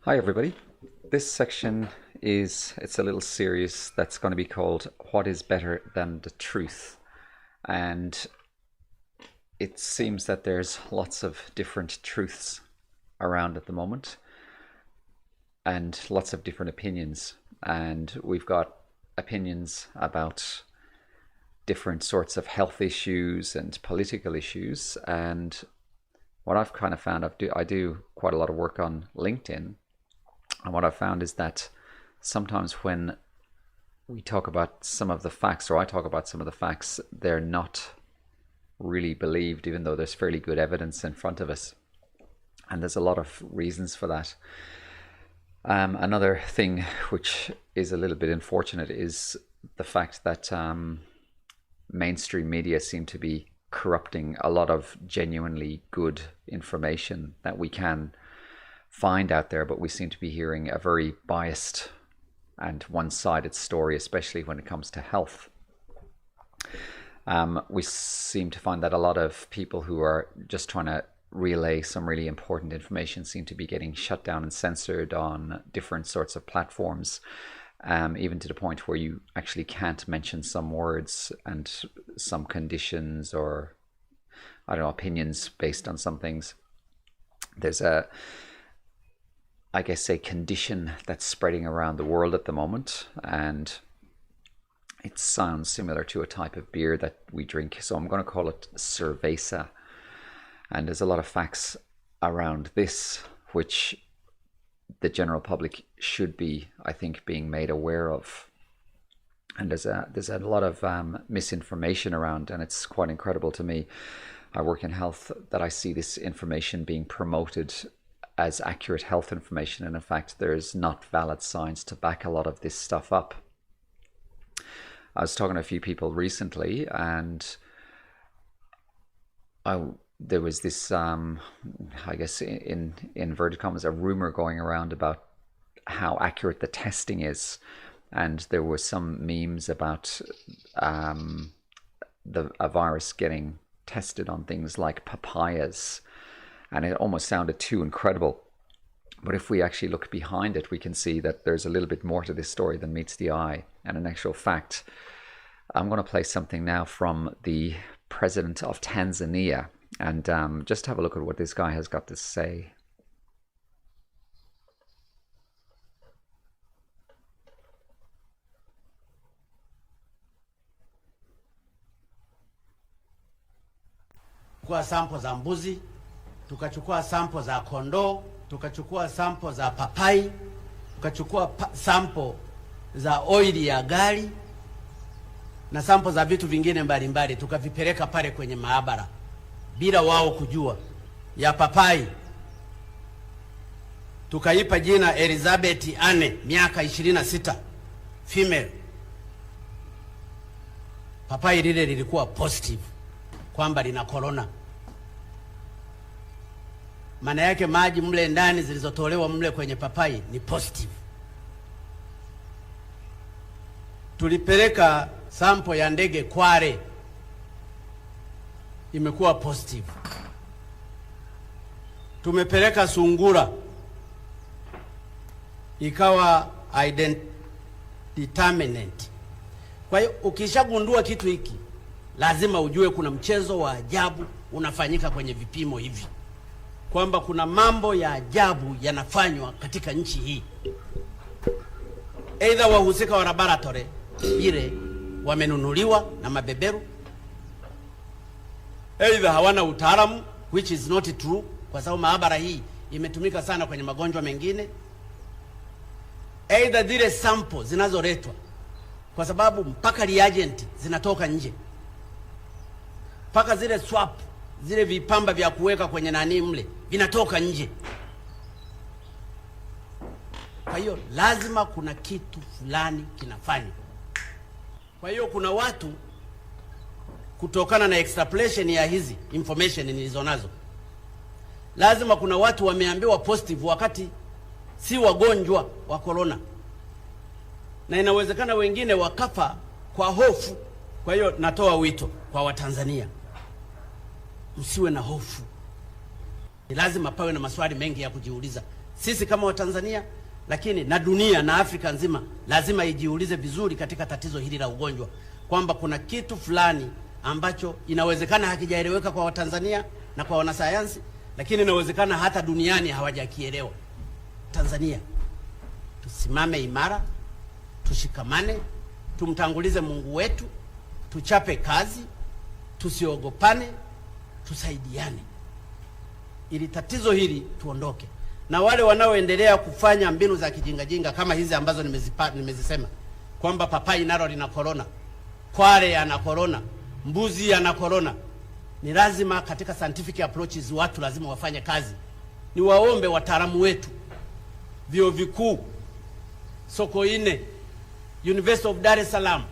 Hi everybody. This section it's a little series that's going to be called What is Better Than the Truth? And it seems that there's lots of different truths around at the moment and lots of different opinions. And we've got opinions about different sorts of health issues and political issues. And what I've kind of found, I do quite a lot of work on LinkedIn. And what I've found is that sometimes when we talk about some of the facts, or I talk about some of the facts, they're not really believed, even though there's fairly good evidence in front of us. And there's a lot of reasons for that. Another thing which is a little bit unfortunate is the fact that mainstream media seem to be corrupting a lot of genuinely good information that we can find out there, but we seem to be hearing a very biased and one-sided story, especially when it comes to health. We seem to find that a lot of people who are just trying to relay some really important information seem to be getting shut down and censored on different sorts of platforms, even to the point where you actually can't mention some words and some conditions or, I don't know, opinions based on some things. There's a condition that's spreading around the world at the moment, and it sounds similar to a type of beer that we drink, so I'm going to call it Cerveza. And there's a lot of facts around this which the general public should be, I think, being made aware of. And there's a lot of misinformation around, and it's quite incredible to me. I work in health, that I see this information being promoted as accurate health information, and in fact there's not valid science to back a lot of this stuff up. I was talking to a few people recently, and there was this I guess in inverted commas, a rumor going around about how accurate the testing is, and there were some memes about a virus getting tested on things like papayas, and it almost sounded too incredible. But if we actually look behind it, we can see that there's a little bit more to this story than meets the eye. And in actual fact, I'm going to play something now from the president of Tanzania, and just have a look at what this guy has got to say. Tukachukua sample za mbuzi, tukachukua sample za kondoo, tukachukua sample za papai, tukachukua sample za oili ya gari na sample za vitu vingine mbalimbali, tukavipeleka pale kwenye maabara bila wao kujua. Ya papai tukaipa jina Elizabeth Anne, miaka 26, female. Papai lile lilikuwa positive kwamba lina corona. Maana yake maji mle ndani zilizotolewa mle kwenye papai ni positive. Tulipeleka sample ya ndege Kwale, imekuwa positive. Tumepeleka sungura, ikawa determinant. Kwa hiyo ukishagundua kitu hiki, lazima ujue kuna mchezo wa ajabu unafanyika kwenye vipimo hivi, kwamba kuna mambo ya ajabu yanafanywa katika nchi hii. Aidha wahusika wa laboratory ile wamenunuliwa na mabeberu, aidha hawana utaalamu, which is not true, kwa sababu maabara hii imetumika sana kwenye magonjwa mengine. Aidha zile sample zinazoletwa, kwa sababu mpaka reagent zinatoka nje, mpaka zile swap, zile vipamba vya kuweka kwenye nani mle vinatoka nje. Kwa hiyo lazima kuna kitu fulani kinafanywa. Kwa hiyo kuna watu, kutokana na extrapolation ya hizi information nilizonazo, lazima kuna watu wameambiwa positive wakati si wagonjwa wa corona, na inawezekana wengine wakafa kwa hofu. Kwa hiyo natoa wito kwa Watanzania, msiwe na hofu. Ni lazima pawe na maswali mengi ya kujiuliza. sisi kama Watanzania, lakini na dunia na Afrika nzima lazima ijiulize vizuri katika tatizo hili la ugonjwa, kwamba kuna kitu fulani ambacho inawezekana hakijaeleweka kwa Watanzania na kwa wanasayansi, lakini inawezekana hata duniani hawajakielewa. Tanzania tusimame imara, tushikamane, tumtangulize Mungu wetu, tuchape kazi, tusiogopane, tusaidiane ili tatizo hili tuondoke. Na wale wanaoendelea kufanya mbinu za kijingajinga kama hizi ambazo nimezisema, kwamba papai nalo lina corona, kware yana corona, mbuzi yana corona, ni lazima katika scientific approaches watu lazima wafanye kazi. Ni waombe wataalamu wetu, vyuo vikuu, Sokoine, University of Dar es Salaam,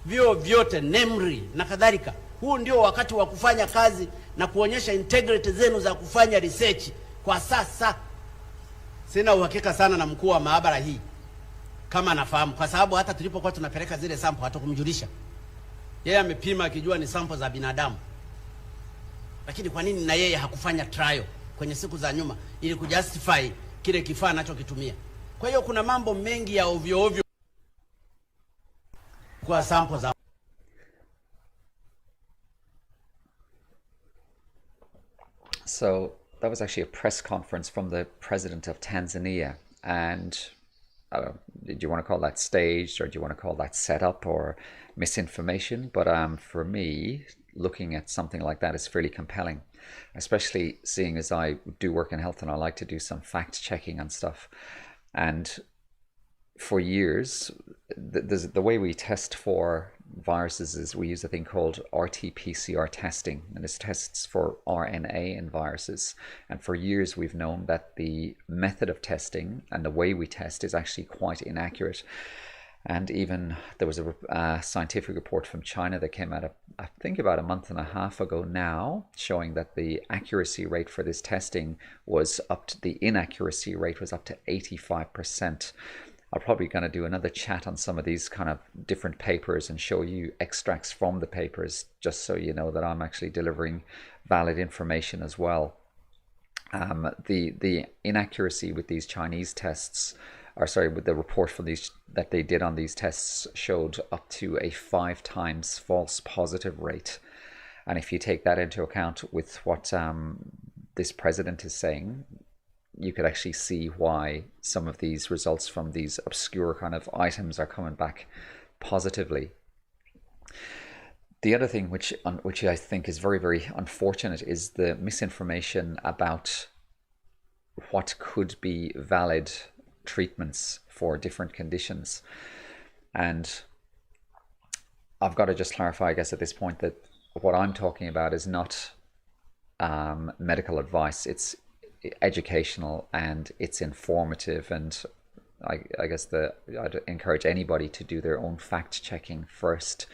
vyuo vyote, NEMRI na kadhalika, huu ndio wakati wa kufanya kazi na kuonyesha integrity zenu za kufanya research. Kwa sasa sina uhakika sana na mkuu wa maabara hii kama anafahamu, kwa sababu hata tulipokuwa tunapeleka zile sample hatakumjulisha. Yeye amepima akijua ni sample za binadamu. Lakini kwa nini na yeye hakufanya trial kwenye siku za nyuma ili kujustify kile kifaa anachokitumia? Kwa hiyo kuna mambo mengi ya ovyo ovyo kwa sample za. So that was actually a press conference from the president of Tanzania, and I don't know, did you want to call that staged, or do you want to call that set up or misinformation? But for me, looking at something like that is fairly compelling, especially seeing as I do work in health and I like to do some fact checking and stuff. And for years, the way we test for viruses is we use a thing called RT-PCR testing, and this tests for RNA in viruses. And for years we've known that the method of testing and the way we test is actually quite inaccurate. And even there was a scientific report from China that came out, I think about a month and a half ago now, showing that the accuracy rate for this testing was up to, the inaccuracy rate was up to 85%. I'm probably going to do another chat on some of these kind of different papers and show you extracts from the papers, just so you know that I'm actually delivering valid information as well. The inaccuracy with these Chinese tests, or sorry, with the report from these that they did on these tests, showed up to a 5 times false positive rate. And if you take that into account with what this president is saying, you could actually see why some of these results from these obscure kind of items are coming back positively. The other thing which I think is very, very unfortunate is the misinformation about what could be valid treatments for different conditions. And I've got to just clarify, I guess, at this point, that what I'm talking about is not medical advice. It's educational and it's informative, and I guess I'd encourage anybody to do their own fact checking first.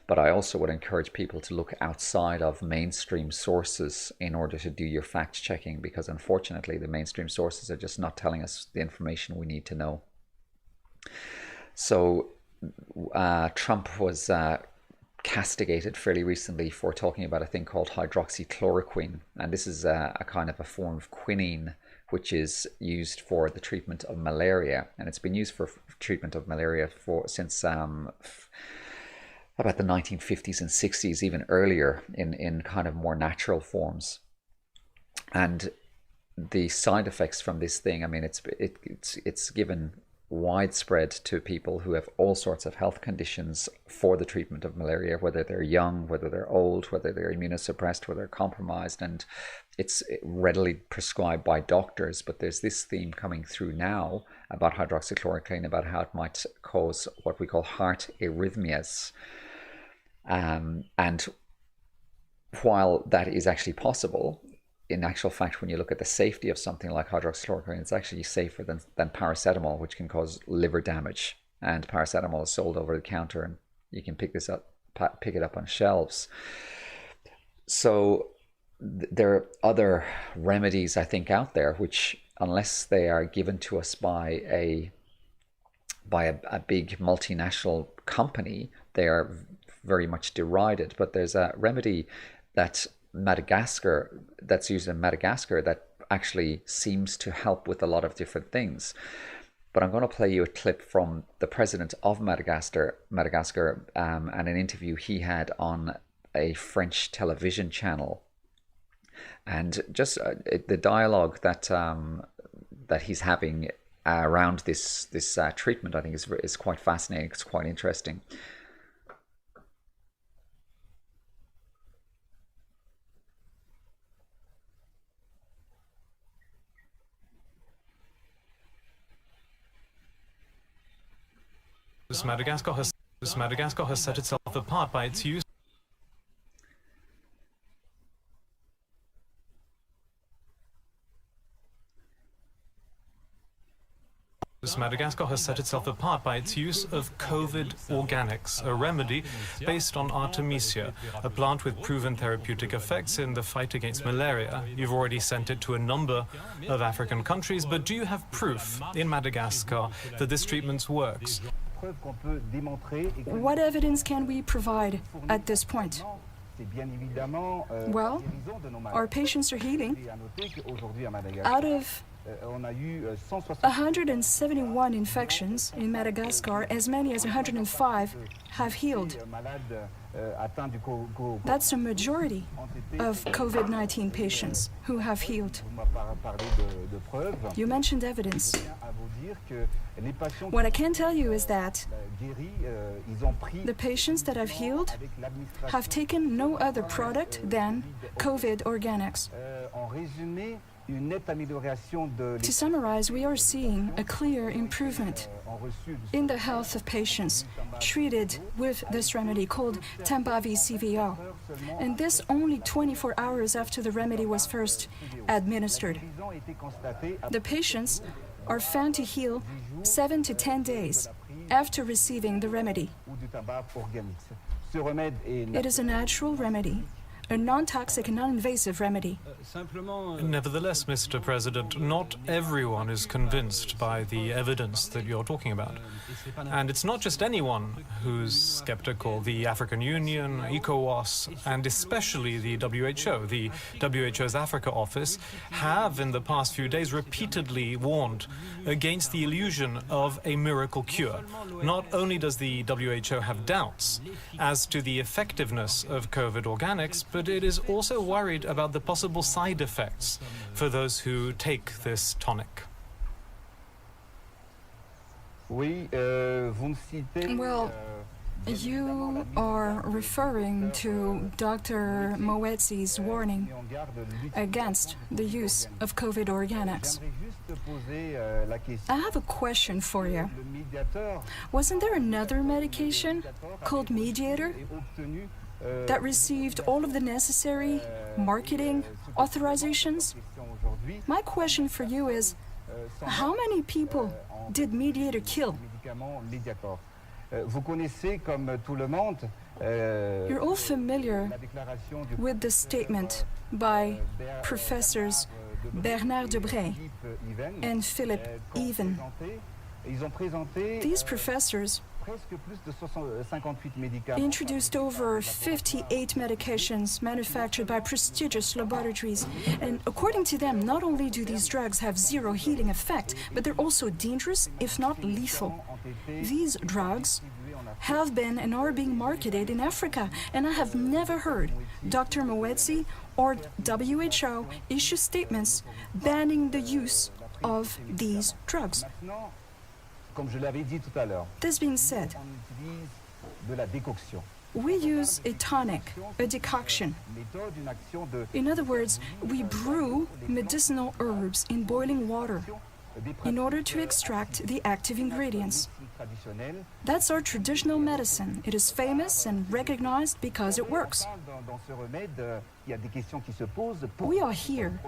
But I also would encourage people to look outside of mainstream sources in order to do your fact checking, because unfortunately the mainstream sources are just not telling us the information we need to know. So Trump was castigated fairly recently for talking about a thing called hydroxychloroquine, and this is a kind of a form of quinine which is used for the treatment of malaria, and it's been used for treatment of malaria since about the 1950s and 60s, even earlier, in kind of more natural forms. And the side effects from this thing, I mean, it's given widespread to people who have all sorts of health conditions for the treatment of malaria, whether they're young, whether they're old, whether they're immunosuppressed, whether they're compromised, and it's readily prescribed by doctors. But there's this theme coming through now about hydroxychloroquine, about how it might cause what we call heart arrhythmias. And while that is actually possible, in actual fact, when you look at the safety of something like hydroxychloroquine, it's actually safer than paracetamol, which can cause liver damage. And paracetamol is sold over the counter, and you can pick it up on shelves. So there are other remedies, I think, out there which, unless they are given to us by a big multinational company, they are very much derided. But there's a remedy that's used in Madagascar that actually seems to help with a lot of different things. But I'm going to play you a clip from the president of Madagascar, and an interview he had on a French television channel. And just the dialogue that he's having around this treatment, I think, is quite fascinating. It's quite interesting. Madagascar has set itself apart by its use. Madagascar has set itself apart by its use of COVID organics, a remedy based on Artemisia, a plant with proven therapeutic effects in the fight against malaria. You've already sent it to a number of African countries, but do you have proof in Madagascar that this treatment works? What evidence can we provide at this point? Well, our patients are healing. Out of 171 infections in Madagascar, as many as 105 have healed. That's a majority of COVID-19 patients who have healed. You mentioned evidence. What I can tell you is that the patients that have healed have taken no other product than COVID organics. To summarize, we are seeing a clear improvement in the health of patients treated with this remedy called Tembavi CVO. And this only 24 hours after the remedy was first administered. The patients are found to heal 7 to 10 days after receiving the remedy. It is a natural remedy, a non-toxic and non-invasive remedy. Nevertheless, Mr. President, not everyone is convinced by the evidence that you're talking about. And it's not just anyone who's skeptical. The African Union, ECOWAS, and especially the WHO, the WHO's Africa office, have in the past few days repeatedly warned against the illusion of a miracle cure. Not only does the WHO have doubts as to the effectiveness of COVID organics, but it is also worried about the possible side effects for those who take this tonic. Well, you are referring to Dr. Moetsi's warning against the use of COVID organics. I have a question for you. Wasn't there another medication called Mediator that received all of the necessary marketing authorizations? My question for you is, how many people did Mediator kill? You're all familiar with the statement by Professors Bernard Debré and Philippe Even. These professors introduced over 58 medications manufactured by prestigious laboratories. And according to them, not only do these drugs have zero healing effect, but they're also dangerous, if not lethal. These drugs have been and are being marketed in Africa, and I have never heard Dr. Moetsi or WHO issue statements banning the use of these drugs. This being said, we use a tonic, a decoction. In other words, we brew medicinal herbs in boiling water in order to extract the active ingredients. That's our traditional medicine. It is famous and recognized because it works. We are here.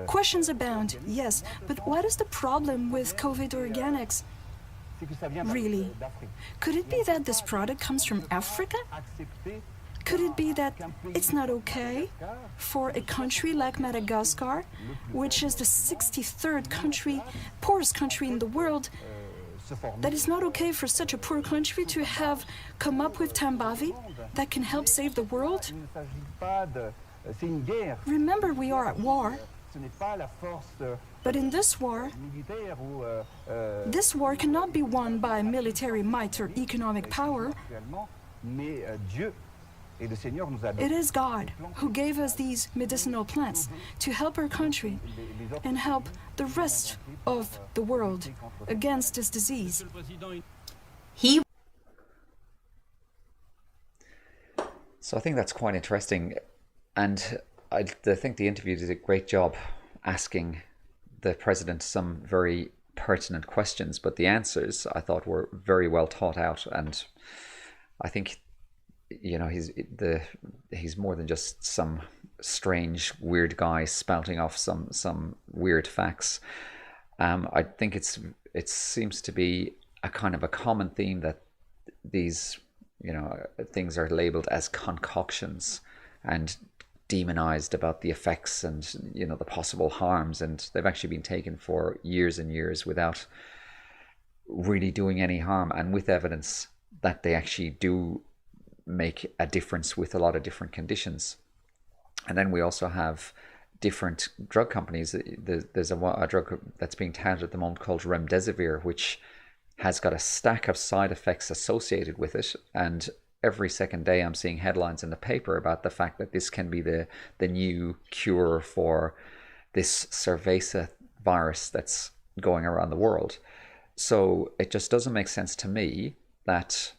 Questions abound, yes, but what is the problem with COVID organics? Really? Could it be that this product comes from Africa? Could it be that it's not okay for a country like Madagascar, which is the 63rd country, poorest country in the world, that it's not okay for such a poor country to have come up with Tembavi that can help save the world? Remember, we are at war. But in this war cannot be won by military might or economic power. It is God who gave us these medicinal plants to help our country and help the rest of the world against this disease. So I think that's quite interesting, and I think the interview did a great job asking the president some very pertinent questions, but the answers I thought were very well thought out, and I think, you know, he's more than just some strange weird guy spouting off some weird facts. I think it seems to be a kind of a common theme that these, you know, things are labeled as concoctions and demonized about the effects and, you know, the possible harms, and they've actually been taken for years and years without really doing any harm, and with evidence that they actually do make a difference with a lot of different conditions. And then we also have different drug companies. There's a drug that's being touted at the moment called remdesivir, which has got a stack of side effects associated with it, and every second day I'm seeing headlines in the paper about the fact that this can be the new cure for this cerveza virus that's going around the world. So it just doesn't make sense to me that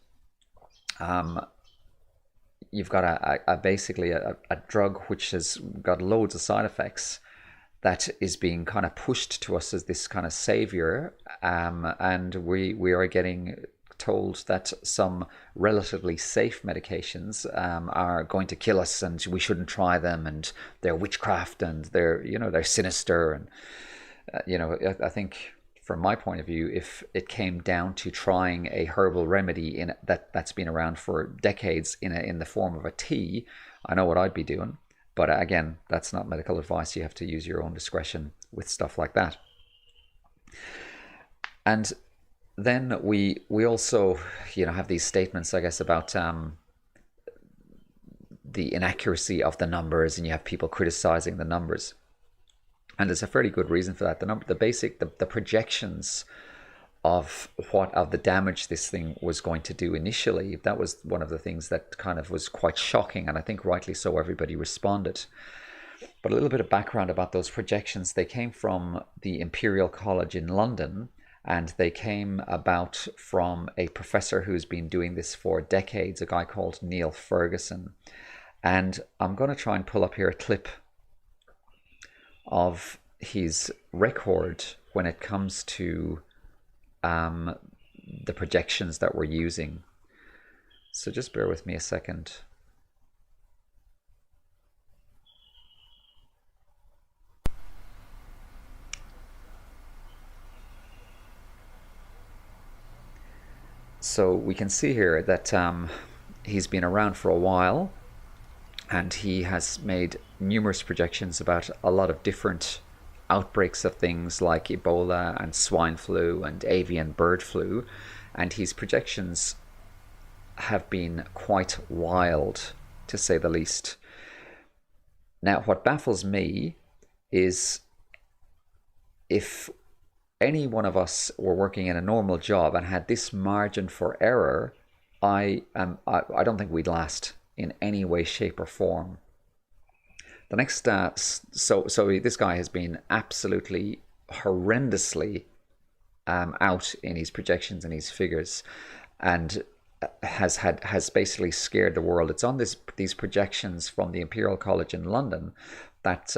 you've got basically a drug which has got loads of side effects that is being kind of pushed to us as this kind of savior, and we are getting told that some relatively safe medications are going to kill us and we shouldn't try them, and they're witchcraft and they're sinister, and I think from my point of view, if it came down to trying a herbal remedy that's been around for decades in the form of a tea, I know what I'd be doing. But again, that's not medical advice. You have to use your own discretion with stuff like that. And then we also, have these statements, I guess, about the inaccuracy of the numbers, and you have people criticizing the numbers. And there's a fairly good reason for that. The projections of the damage this thing was going to do initially, that was one of the things that kind of was quite shocking, and I think rightly so everybody responded. But a little bit of background about those projections. They came from the Imperial College in London, and they came about from a professor who's been doing this for decades, a guy called Neil Ferguson. And I'm going to try and pull up here a clip of his record when it comes to the projections that we're using. So just bear with me a second. So we can see here that he's been around for a while, and he has made numerous projections about a lot of different outbreaks of things like Ebola and swine flu and avian bird flu, and his projections have been quite wild, to say the least. Now, what baffles me is if any one of us were working in a normal job and had this margin for error, I don't think we'd last in any way, shape, or form. The next, so this guy has been absolutely horrendously out in his projections and his figures, and has basically scared the world. It's on these projections from the Imperial College in London that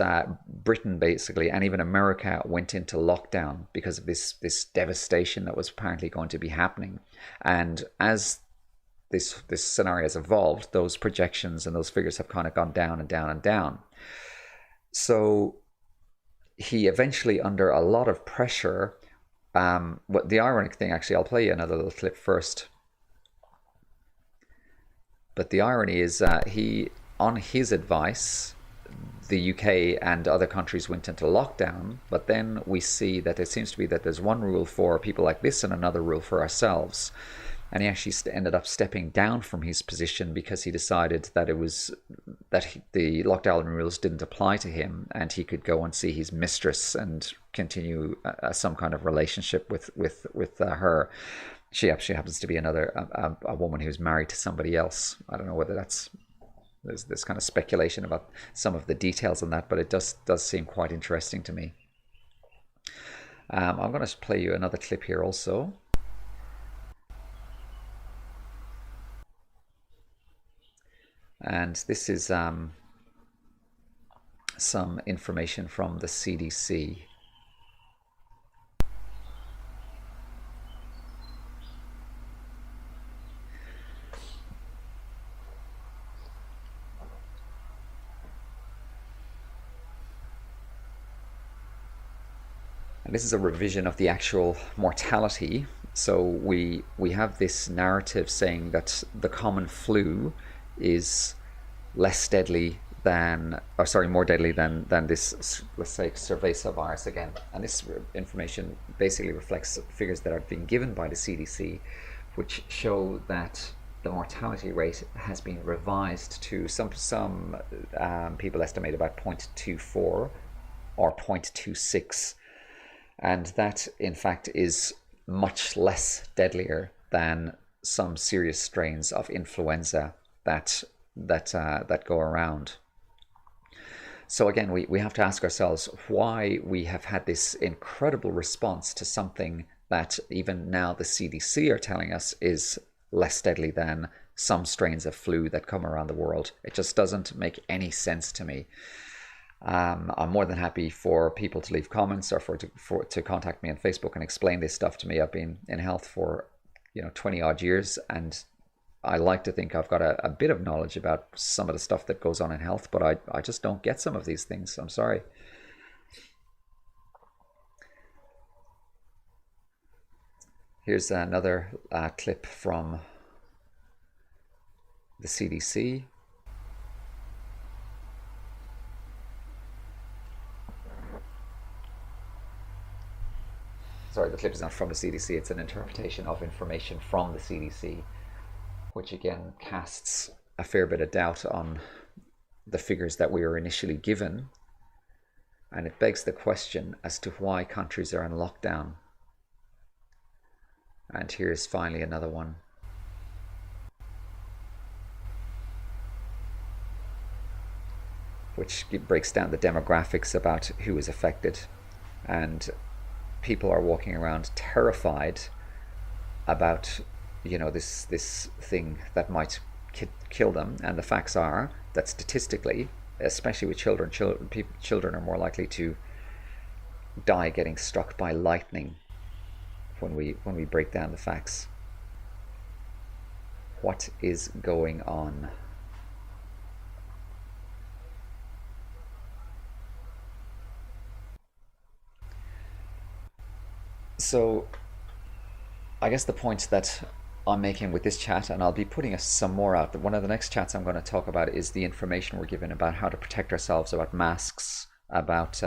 Britain basically, and even America, went into lockdown because of this devastation that was apparently going to be happening. And as this scenario has evolved, those projections and those figures have kind of gone down and down and down. So he eventually, under a lot of pressure, what the ironic thing, actually, I'll play you another little clip first. But the irony is, he, on his advice, the UK and other countries went into lockdown, but then we see that it seems to be that there's one rule for people like this and another rule for ourselves. And he actually ended up stepping down from his position because he decided that the lockdown rules didn't apply to him, and he could go and see his mistress and continue some kind of relationship with her. She actually happens to be a woman who's married to somebody else. I don't know whether there's this kind of speculation about some of the details on that, but it does seem quite interesting to me. I'm going to play you another clip here also. And this is some information from the CDC. And this is a revision of the actual mortality. So we have this narrative saying that the common flu is less deadly than, or sorry, more deadly than this, let's say, cerveza virus again. And this information basically reflects figures that are being given by the CDC, which show that the mortality rate has been revised to some people estimate about 0.24 or 0.26. And that, in fact, is much less deadlier than some serious strains of influenza that go around. So again, we have to ask ourselves why we have had this incredible response to something that even now the CDC are telling us is less deadly than some strains of flu that come around the world. It just doesn't make any sense to me. I'm more than happy for people to leave comments or to contact me on Facebook and explain this stuff to me. I've been in health for 20 odd years, and I like to think I've got a bit of knowledge about some of the stuff that goes on in health, but I just don't get some of these things. I'm sorry. Here's another clip from the CDC. Sorry, the clip is not from the CDC, it's an interpretation of information from the CDC, which again casts a fair bit of doubt on the figures that we were initially given. And it begs the question as to why countries are in lockdown. And here's finally another one. Which breaks down the demographics about who is affected. And people are walking around terrified about this thing that might kill them, and the facts are that statistically, especially with children are more likely to die getting struck by lightning when we break down the facts. What is going on? So I guess the point that I'm making with this chat, and I'll be putting some more out, one of the next chats I'm going to talk about is the information we're given about how to protect ourselves, about masks, about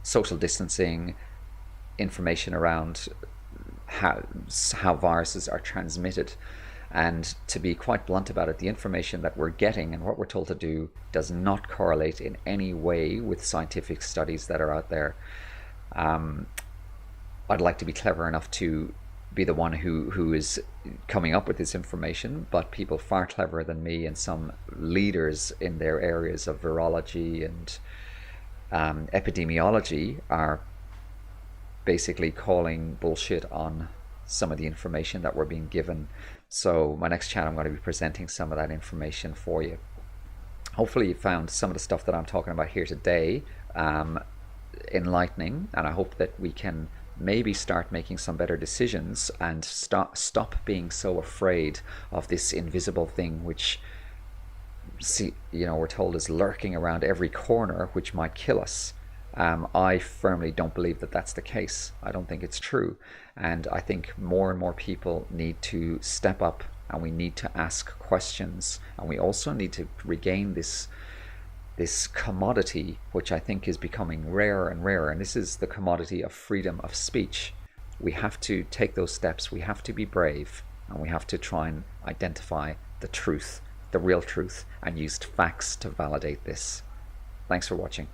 social distancing, information around how viruses are transmitted. And to be quite blunt about it, the information that we're getting and what we're told to do does not correlate in any way with scientific studies that are out there. I'd like to be clever enough to be the one who is coming up with this information, but people far cleverer than me and some leaders in their areas of virology and epidemiology are basically calling bullshit on some of the information that we're being given. So my next chat, I'm going to be presenting some of that information for you. Hopefully you found some of the stuff that I'm talking about here today enlightening, and I hope that we can maybe start making some better decisions and stop being so afraid of this invisible thing which we're told is lurking around every corner, which might kill us. I firmly don't believe that that's the case. I don't think it's true, and I think more and more people need to step up, and we need to ask questions, and we also need to regain this commodity, which I think is becoming rarer and rarer, and this is the commodity of freedom of speech. we have to take those steps. We have to be brave, and we have to try and identify the truth, the real truth, and use facts to validate this. Thanks for watching.